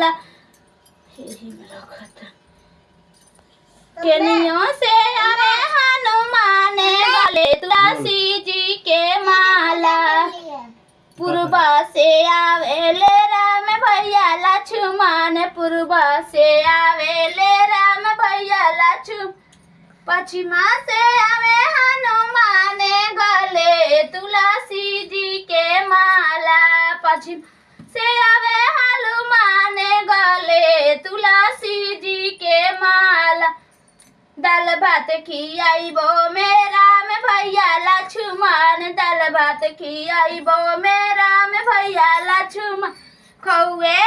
माला यही में रखत केनियों से आवे हनुमान गले तुलसी जी के माला पूर्वा से आवेले राम भैया लक्ष्मण पूर्वा से आवेले राम भैया लक्ष्मण पश्चिमा से आवे हनुमान गले तुलसी जी के माला पश्चिम से आवे हनुमान गले तुलसी जी के माला दाल भात खियाइबो मेरा में भैया लक्ष्मण दाल भात खियाइबो मेरा में भैया लक्ष्मण खौए